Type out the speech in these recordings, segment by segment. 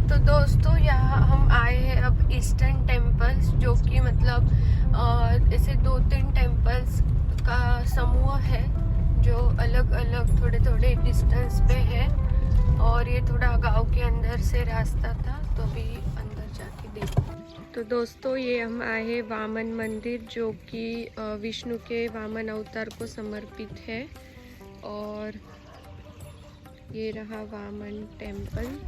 तो दोस्तों यहाँ हम आए हैं अब ईस्टर्न टेम्पल्स, जो कि मतलब ऐसे 2-3 टेम्पल्स का समूह है जो अलग अलग थोड़े थोड़े डिस्टेंस पे है। और ये थोड़ा गांव के अंदर से रास्ता था, तो अभी अंदर जाके देखो। तो दोस्तों ये हम आए हैं वामन मंदिर, जो कि विष्णु के वामन अवतार को समर्पित है। और ये रहा वामन टेम्पल।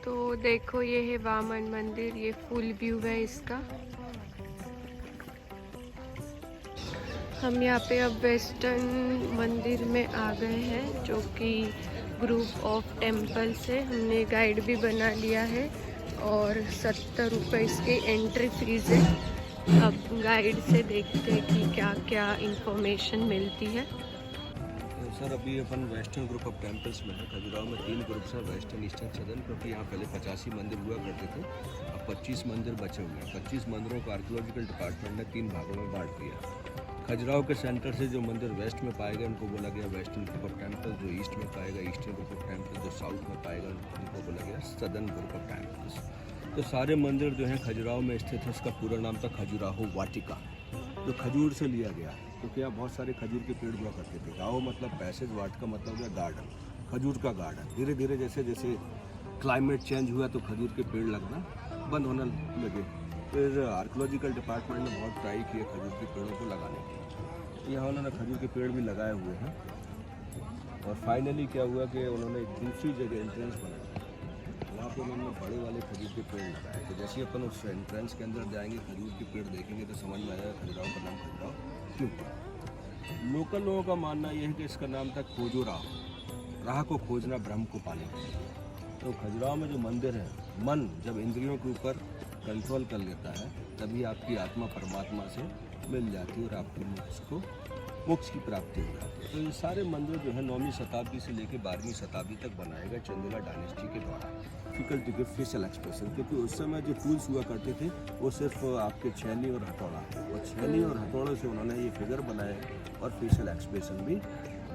तो देखो ये है वामन मंदिर, ये फुल व्यू है इसका। हम यहाँ पे अब वेस्टर्न मंदिर में आ गए हैं, जो कि ग्रुप ऑफ टेम्पल्स है। हमने गाइड भी बना लिया है और 70 रुपये इसकी एंट्री फीस है। अब गाइड से देखते हैं कि क्या क्या इंफॉर्मेशन मिलती है। सर अभी अपन वेस्टर्न ग्रुप ऑफ टेम्पल्स में है। खजुराहो में 3 ग्रुप्स हैं, वेस्टर्न, ईस्टर्न, सदर्न, क्योंकि यहाँ पहले 85 मंदिर हुआ करते थे। अब 25 मंदिर बचे हुए हैं। 25 मंदिरों को आर्कियोलॉजिकल डिपार्टमेंट ने 3 भागों में बांट दिया। खजुराहो के सेंटर से जो मंदिर वेस्ट में पाएगा उनको बोला गया वेस्टर्न ग्रुप ऑफ टेम्पल, जो ईस्ट में पाएगा ईस्टर्न ग्रुप ऑफ टेम्पल, जो साउथ में पाएगा उनको बोला गया सदर्न ग्रुप ऑफ टेम्पल्स। तो सारे मंदिर जो हैं खजुराहो में स्थित है। इसका पूरा नाम था खजुराहो वाटिका, जो खजूर से लिया गया है, क्योंकि यहाँ बहुत सारे खजूर के पेड़ हुआ करते थे। गाँव मतलब पैसेज, वाट का मतलब है गार्डन, खजूर का गार्डन। धीरे धीरे जैसे जैसे क्लाइमेट चेंज हुआ तो खजूर के पेड़ लगना बंद होने लगे। फिर आर्कियोलॉजिकल डिपार्टमेंट ने बहुत ट्राई किया खजूर के पेड़ों को लगाने की। यहाँ उन्होंने खजूर के पेड़ भी लगाए हुए हैं। और फाइनली क्या हुआ कि उन्होंने एक दूसरी जगह एंट्रेंस बनाया, वहाँ पर उन्होंने बड़े वाले खजूर के पेड़ लगाए। तो जैसे ही अपन उस एंट्रेंस के अंदर जाएंगे, खजूर के पेड़ देखेंगे तो समझ में आएगा खजुराहो का नाम खजुराहो क्यों। लोकल लोगों का मानना यह है कि इसका नाम था खोजो राह, राह को खोजना ब्रह्म को पाने के लिए। तो खजुराहो में जो मंदिर है, मन जब इंद्रियों के ऊपर कंट्रोल कर लेता है तभी आपकी आत्मा परमात्मा से मिल जाती है और आपको मोक्ष की प्राप्ति हो जाती है। तो ये सारे मंदिर जो है 9वीं शताब्दी से लेकर 12वीं शताब्दी तक बनाए गए चंदेला डायनेस्टी के द्वारा। Difficult to give facial expression, क्योंकि उस समय जो टूल्स हुआ करते थे वो सिर्फ आपके छेनी और हथौड़ा, और छेनी और हथौड़े से उन्होंने ये फिगर बनाए और फेशियल एक्सप्रेशन भी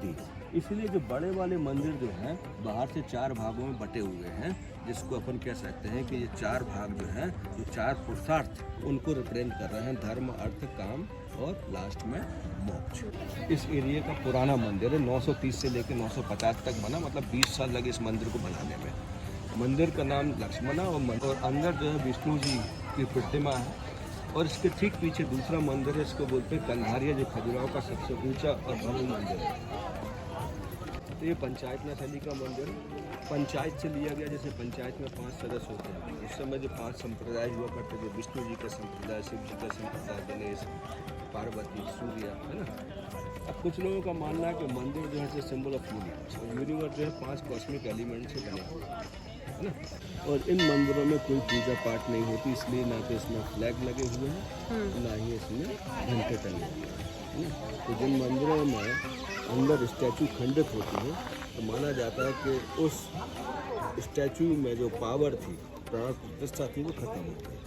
दी। इसलिए जो बड़े वाले मंदिर जो हैं बाहर से 4 भागों में बटे हुए हैं, जिसको अपन कह सकते हैं कि ये 4 भाग जो हैं, जो 4 पुरुषार्थ उनको रिप्रेजेंट कर रहे हैं, धर्म, अर्थ, काम और लास्ट में मोक्ष। इस एरिया का पुराना मंदिर है, 930 से लेकर 950 तक बना, मतलब 20 साल लगे इस मंदिर को बनाने में। मंदिर का नाम लक्ष्मणा, और अंदर जो है विष्णु जी की प्रतिमा है। और इसके ठीक पीछे दूसरा मंदिर है, इसको बोलते हैं कंधारिया, जो खजुराहो का सबसे ऊंचा और भव्य मंदिर है। तो ये पंचायत शैली का मंदिर पंचायत से लिया गया। जैसे पंचायत में 5 सदस्य होते हैं, उस समय जो 5 संप्रदाय हुआ करते थे, विष्णु जी का संप्रदाय, शिव जी का संप्रदाय, गणेश, पार्वती, सूर्य, है ना। अब कुछ लोगों का मानना है कि मंदिर जो है सिंबल ऑफ यूनिवर्स, और यूनिवर्स जो है 5 कॉस्मिक एलिमेंट से बने हुए है ना। और इन मंदिरों में कोई पूजा पाठ नहीं होती, इसलिए ना तो इसमें फ्लैग लगे हुए हैं, ना ही इसमें घंटे टंगे हुए हैं। तो जिन मंदिरों में अंदर स्टैचू खंडित होती है तो माना जाता है कि उस स्टैचू में जो पावर थी, प्राण प्रतिष्ठा थी, वो खत्म हो गई।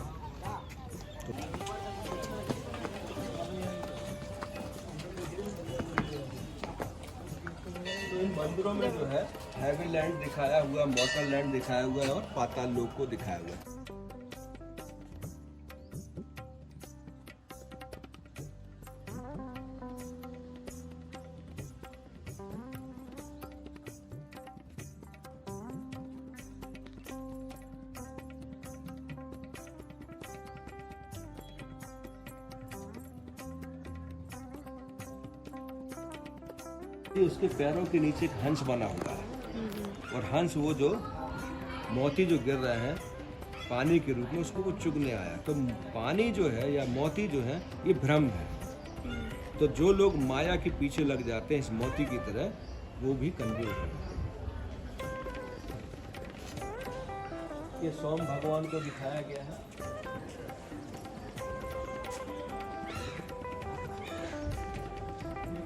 तो इन मंदिरों में जो है हैवी लैंड दिखाया हुआ, मॉर्टल लैंड दिखाया हुआ है और पाताल लोक को दिखाया हुआ है। उसके पैरों के नीचे एक हंस बना हुआ है, और हंस वो जो मोती जो गिर रहे हैं पानी के रूप में, उसको वो चुगने आया। तो पानी जो है या मोती जो है ये भ्रम है। तो जो लोग माया के पीछे लग जाते हैं इस मोती की तरह, वो भी कंफ्यूज हो जाते हैं। ये सोम भगवान को दिखाया गया है।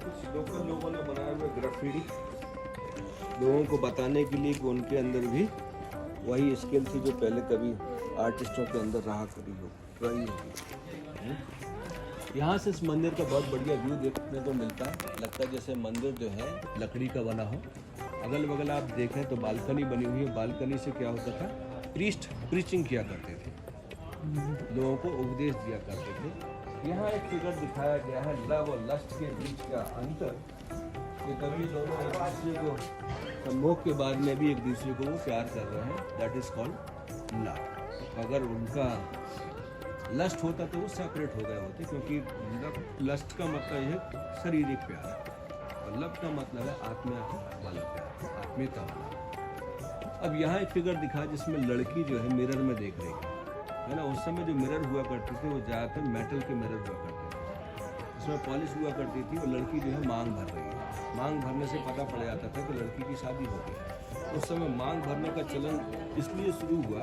कुछ लोकल लोगों ने बनाया हुआ ग्राफिटी, लोगों को बताने के लिए कि उनके अंदर भी वही स्किल थी जो पहले कभी आर्टिस्टों के अंदर रहा करी हो रही होगी। यहाँ से इस मंदिर का बहुत बढ़िया व्यू देखने को मिलता है। लगता है जैसे मंदिर जो है लकड़ी का बना हो। अगल बगल आप देखें तो बालकनी बनी हुई है। बालकनी से क्या होता था, प्रीस्ट प्रीचिंग किया करते थे, लोगों को उपदेश दिया करते थे। यहाँ एक फिगर दिखाया गया है, लव और लस्ट के बीच का अंतर। ये कभी दोनों एक दूसरे को सम्भोग के बाद में भी एक दूसरे को वो प्यार कर रहे हैं, दैट इज कॉल्ड लव। अगर उनका लस्ट होता तो वो सेपरेट हो गए होते, क्योंकि लस्ट का मतलब है शारीरिक प्यार और लव का मतलब है आत्मा वाला प्यार, आत्मीयता वाला। अब यहाँ एक फिगर दिखा जिसमें लड़की जो है मिरर में देख रही है ना। उस समय जो मिरर हुआ करते थे वो ज़्यादातर मेटल के मिरर हुआ करते थे, उसमें पॉलिश हुआ करती थी। और लड़की जो है मांग भर रही है, मांग भरने से पता पड़ जाता था कि लड़की की शादी हो गई। उस समय मांग भरने का चलन इसलिए शुरू हुआ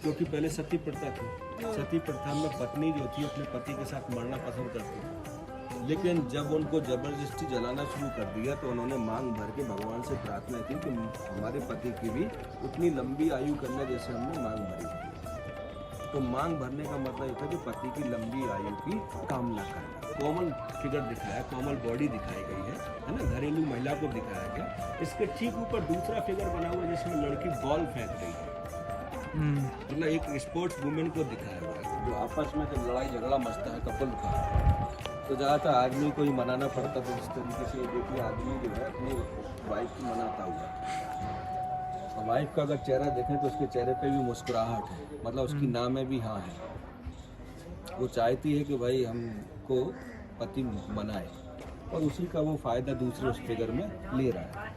क्योंकि पहले सती प्रथा थी। सती प्रथा में पत्नी जो थी अपने पति के साथ मरना पसंद करती थी, लेकिन जब उनको जबरदस्ती जलाना शुरू कर दिया तो उन्होंने मांग भर के भगवान से प्रार्थना की कि हमारे पति की भी उतनी लंबी आयु करने जैसे हमने मांग भरी। तो मांग भरने का मतलब था कि पति की लंबी आयु की कामना करना। कोमल फिगर दिखाया, कोमल बॉडी दिखाई गई है ना, घरेलू महिला को दिखाया गया। इसके ठीक ऊपर दूसरा फिगर बना हुआ जिसमें लड़की बॉल फेंक रही है, मतलब एक स्पोर्ट्स वुमेन को दिखाया हुआ है जो आपस में जब लड़ाई झगड़ा मचता है कपल का, तो ज़्यादातर आदमी को ही मनाना पड़ता था। इस तरीके से देखिए आदमी जो है अपनी वाइफ को मनाता हुआ, और वाइफ का अगर चेहरा देखें तो उसके चेहरे पे भी मुस्कुराहट है, मतलब उसकी नाम में भी हाँ है। वो चाहती है कि भाई हमको पति मनाए, और उसी का वो फायदा दूसरे उस फिगर में ले रहा है।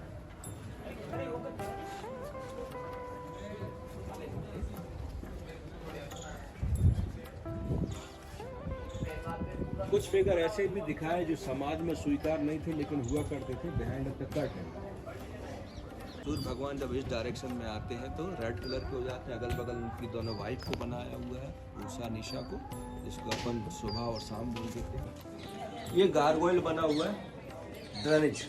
कुछ फिगर ऐसे भी दिखाए जो समाज में स्वीकार नहीं थे लेकिन हुआ करते थे, बिहाइंड द कर्टन। सूर्य भगवान जब इस डायरेक्शन में आते हैं तो रेड कलर के हो जाते हैं। अगल बगल उनकी दोनों वाइफ को बनाया हुआ है, उषा निशा को, जिसको अपन सुबह और शाम बोल देते हैं। ये गारगोइल बना हुआ है ड्रेनेज,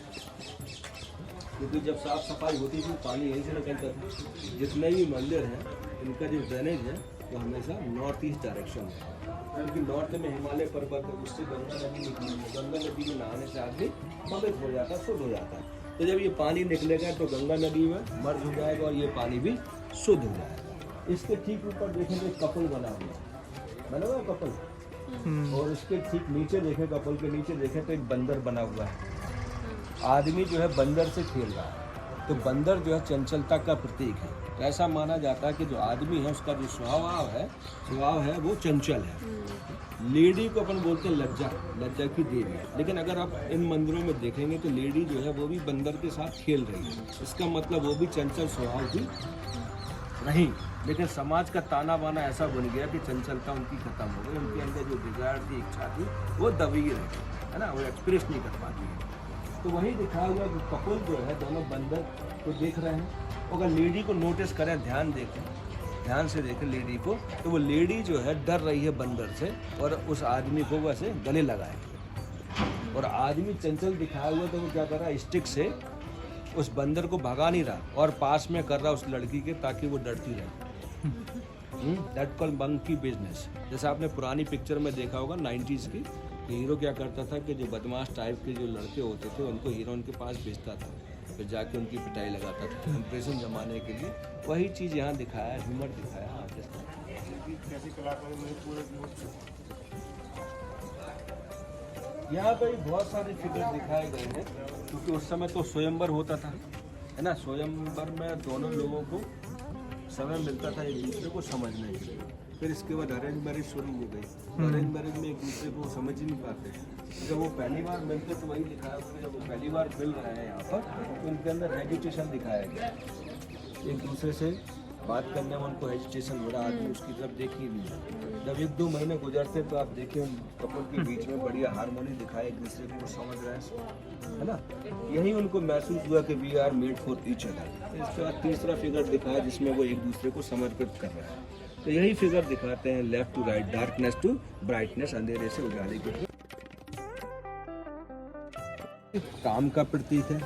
क्योंकि जब साफ सफाई होती थी पानी यहीं से निकलता था। जितने भी मंदिर हैं इनका जो ड्रेनेज है वो हमेशा नॉर्थ ईस्ट डायरेक्शन है, क्योंकि नॉर्थ में हिमालय पर्वत है, उससे गंगा नदी निकली है। गंगा नदी में नहाने से आदमी पवित्र हो जाता है, शुद्ध हो जाता है। तो जब ये पानी निकलेगा तो गंगा नदी में मर्ज हो जाएगा और ये पानी भी शुद्ध हो जाएगा। इसके ठीक ऊपर देखेंगे कपल बना हुआ है कपल, और इसके ठीक नीचे देखें, कपल के नीचे देखें तो एक बंदर बना हुआ है। आदमी जो है बंदर से खेल रहा है, तो बंदर जो है चंचलता का प्रतीक है। तो ऐसा माना जाता है कि जो आदमी है उसका जो स्वभाव है वो चंचल है। लेडी को अपन बोलते हैं लज्जा की देवी, लेकिन अगर आप इन मंदिरों में देखेंगे तो लेडी जो है वो भी बंदर के साथ खेल रही है। इसका मतलब वो भी चंचल स्वभाव की नहीं, लेकिन समाज का ताना बाना ऐसा बन गया कि चंचलता उनकी खत्म हो गई। उनके अंदर जो डिजायर थी, इच्छा थी, वो दबी रही है ना, वो एक्सप्रेस नहीं कर पाती है। तो वही दिखाया हुआ कि कपल जो है दोनों बंदर को देख रहे हैं। अगर लेडी को नोटिस करें, ध्यान से देखें लेडी को, तो वो लेडी जो है डर रही है बंदर से और उस आदमी को वैसे गले लगाए। और आदमी चंचल दिखाया हुआ तो वो क्या कर रहा है, स्टिक से उस बंदर को भगा नहीं रहा और पास में कर रहा उस लड़की के, ताकि वो डरती रहे। That called monkey business. जैसे आपने पुरानी पिक्चर में देखा होगा 90s की, हीरो क्या करता था कि जो बदमाश टाइप के जो लड़के होते थे उनको हीरोइन के पास भेजता था, फिर जाके उनकी पिटाई लगाता था इंप्रेशन जमाने के लिए। वही चीज़ यहाँ दिखाया, ह्यूमर दिखाया आर्टिस्ट ने। यहाँ पर बहुत सारे फिगर दिखाए गए हैं, क्योंकि उस समय तो स्वयंवर होता था, है ना। स्वयंवर में दोनों लोगों को समय मिलता था एक दूसरे को समझने के लिए। फिर इसके बाद अरेंज मैरिज शुरू हो गई। अरेंज मैरिज में एक दूसरे को समझ ही नहीं पाते। जब वो पहली बार मिलते तो वही दिखाया, जब वो पहली बार मिल रहे हैं यहाँ पर तो उनके अंदर रेपुटेशन दिखाया गया, एक दूसरे से बात करने में उनको हेजिटेशन हो रहा, आदमी उसकी तरफ देख ही नहीं। जब 1-2 महीने गुजरते तो आप देखिए उन कपल के बीच में बढ़िया हारमोनी दिखाए, एक दूसरे को समझ रहे हैं, है ना। यही उनको महसूस हुआ कि we are made for each other. इसके बाद तीसरा फिगर दिखाया जिसमें वो एक दूसरे को समर्पित कर रहे हैं। तो यही फिगर दिखाते हैं left to right, darkness to brightness, अंधेरे से उजाले के। काम का प्रतीक है,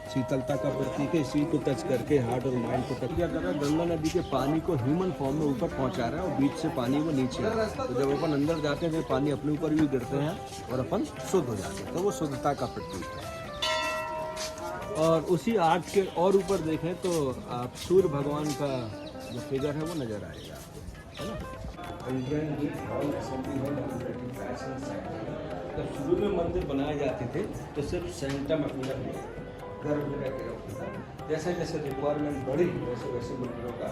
शीतलता का प्रतीक है। इसी को टच करके हार्ट और माइंड को टच किया कर रहा है। गंगा नदी के पानी को ह्यूमन फॉर्म में ऊपर पहुंचा रहा है और बीच से पानी वो नीचे आ रहा है। तो जब अपन अंदर जाते हैं तो पानी अपने ऊपर भी गिरते हैं और अपन शुद्ध हो जाते हैं, तो वो शुद्धता का प्रतीक है। और उसी आर्ट के और ऊपर देखें तो आप सूर्य भगवान का जो फिगर है वो नजर आएगा, है ना। जब शुरू में मंदिर बनाए जाते थे तो सिर्फ सेंटम अपना गर्भगृह के रखता था। जैसे जैसे रिक्वायरमेंट बढ़ी वैसे वैसे मंदिरों का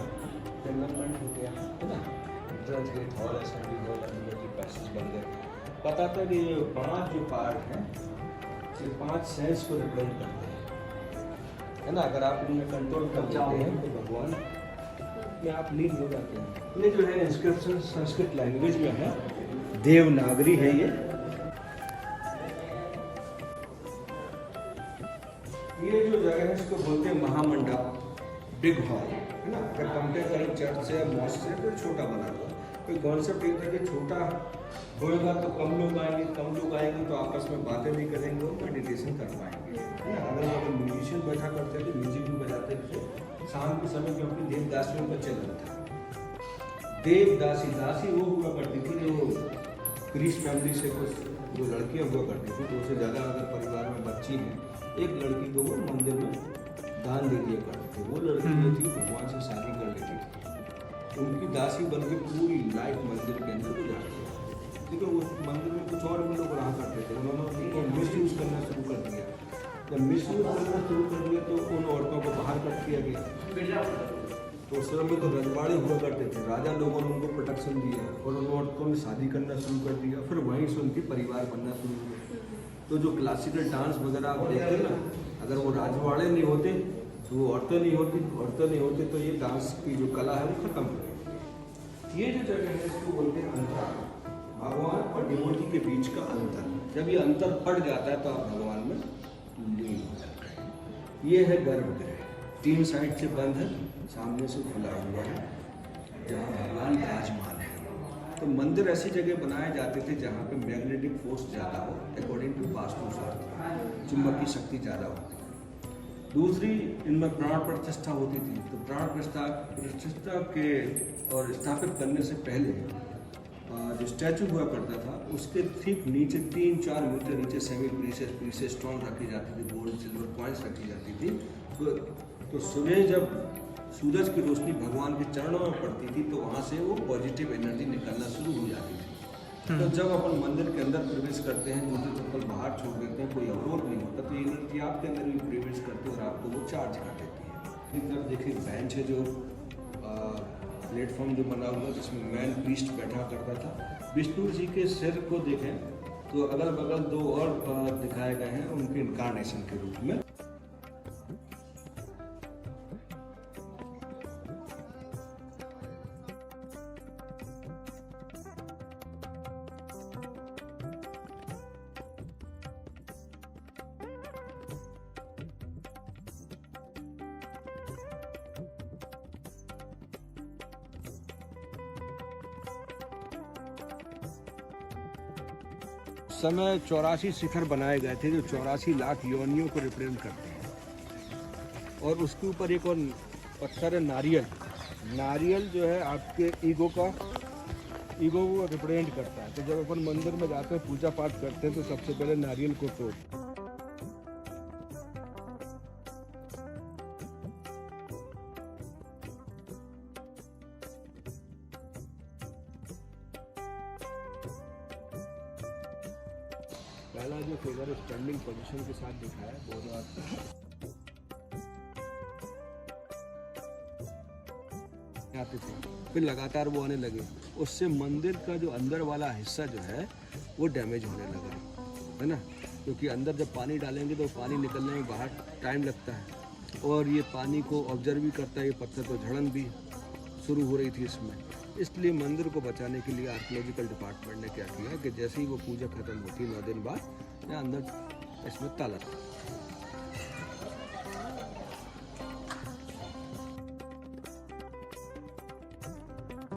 डेवलपमेंट हो गया, है ना। Entrance gate, hall, assembly hall, अंदर पैसेज बन गए। पता था कि ये 5 जो पार्ट हैं ये 5 सेंस को रिप्रेजेंट करते हैं, है ना। अगर आप इनमें कंट्रोल कर लेते हैं तो भगवान में आप लीन हो जाते हैं। ये जो है इंस्क्रिप्शन संस्कृत लैंग्वेज में है, देवनागरी है ये जो जगह है इसको बोलते हैं महामंडप, बिग हॉल, है ना। अगर कंपेयर करें चर्च से या मॉस्क से तो छोटा बना हुआ। कोई कॉन्सेप्ट ये था कि छोटा होएगा तो कम लोग आएंगे तो आपस में बातें नहीं करेंगे और मेडिटेशन कर पाएंगे, है ना। अगर म्यूजिशियन बैठा करते थे, म्यूजिक भी बजाते थे शाम के समय, क्योंकि देवदासियों का चलन था। दासी वो हुआ करती थी जो क्रिश फैमिली से कुछ जो लड़कियाँ हुआ करती थी, तो उससे ज़्यादा अगर परिवार में बच्ची हैं, एक लड़की को वो मंदिर में दान दे दिया करते थे। वो लड़की जो थी भगवान से शादी कर लेती थी, उनकी दासी बनकर पूरी लाइफ मंदिर के अंदर गुजारती थी। क्योंकि उस मंदिर में कुछ और भी लोग रहा करते थे, उन्होंने उनको मिस यूज़ करना शुरू कर दिया। जब मिस यूज़ करना शुरू कर दिया तो उन औरतों को बाहर कर दिया गया। तो उस समय में तो रजवाड़े हुआ करते थे, राजा लोगों ने उनको प्रोटेक्शन दिया और उन औरतों ने शादी करना शुरू कर दिया। फिर वहीं से उनके परिवार बनना शुरू हुए। तो जो क्लासिकल डांस वगैरह आप देखते हैं ना, अगर वो राजवाड़े नहीं होते तो वो औरतें नहीं होती तो ये डांस की जो कला है वो खत्म हो गई। ये जो जगह है इसको बोलते हैं अंतर, भगवान और डिवोटी के बीच का अंतर। जब ये अंतर पड़ जाता है तो आप भगवान में लीन हो जाते हैं। ये है गर्भगृह, 3 साइड से बंद है, सामने से खुला हुआ है, जहाँ भगवान विराजमान है। तो मंदिर ऐसी जगह बनाए जाते थे जहाँ पे मैग्नेटिक फोर्स ज़्यादा हो, अकॉर्डिंग टू वास्तुशास्त्र, चुंबक की शक्ति ज़्यादा होती है। दूसरी, इनमें प्राण प्रतिष्ठा होती थी। तो प्राण प्रतिष्ठा के और स्थापित करने से पहले जो स्टैचू हुआ करता था उसके ठीक नीचे 3-4 मीटर नीचे सेमी प्रीशियस स्टोन रखी जाती थी, गोल्ड सिल्वर कॉइन्स रखी जाती थी। तो सुबह जब सूरज की रोशनी भगवान के चरणों में पड़ती थी तो वहाँ से वो पॉजिटिव एनर्जी निकलना शुरू हो जाती थी। तो जब अपन मंदिर के अंदर प्रवेश करते हैं, जूते चप्पल बाहर छोड़ देते हैं, कोई अवरोध नहीं होता, तो ये एनर्जी आपके अंदर भी प्रवेश करती है और आपको वो चार्ज कर देती है। एक तरफ देखिए बेंच है, जो प्लेटफॉर्म जो बना हुआ जिसमें मैन प्रीस्ट बैठा करता था। विष्णु जी के सिर को देखें तो अगल बगल 2 और दिखाए गए हैं उनके इनकारनेशन के रूप में। समय 84 शिखर बनाए गए थे जो 84 लाख योनियों को रिप्रेजेंट करते हैं। और उसके ऊपर एक और पत्थर है नारियल जो है आपके ईगो को रिप्रेजेंट करता है। तो जब अपन मंदिर में जाते हैं, पूजा पाठ करते हैं, तो सबसे पहले नारियल को तोड़ पहला जो फिगर स्टैंडिंग पोजीशन के साथ दिखाया है, बहुत आते थे, फिर लगातार वो आने लगे। उससे मंदिर का जो अंदर वाला हिस्सा जो है वो डैमेज होने लगा, है ना। क्योंकि अंदर जब पानी डालेंगे तो पानी निकलने में बाहर टाइम लगता है, और ये पानी को ऑब्जर्व भी करता है। ये पत्थर तो झड़न भी शुरू हो रही थी इसमें, इसलिए मंदिर को बचाने के लिए आर्कियोलॉजिकल डिपार्टमेंट ने क्या किया कि जैसे ही वो पूजा खत्म होती 9 दिन बाद, मैं अंदर इसमें ताला था।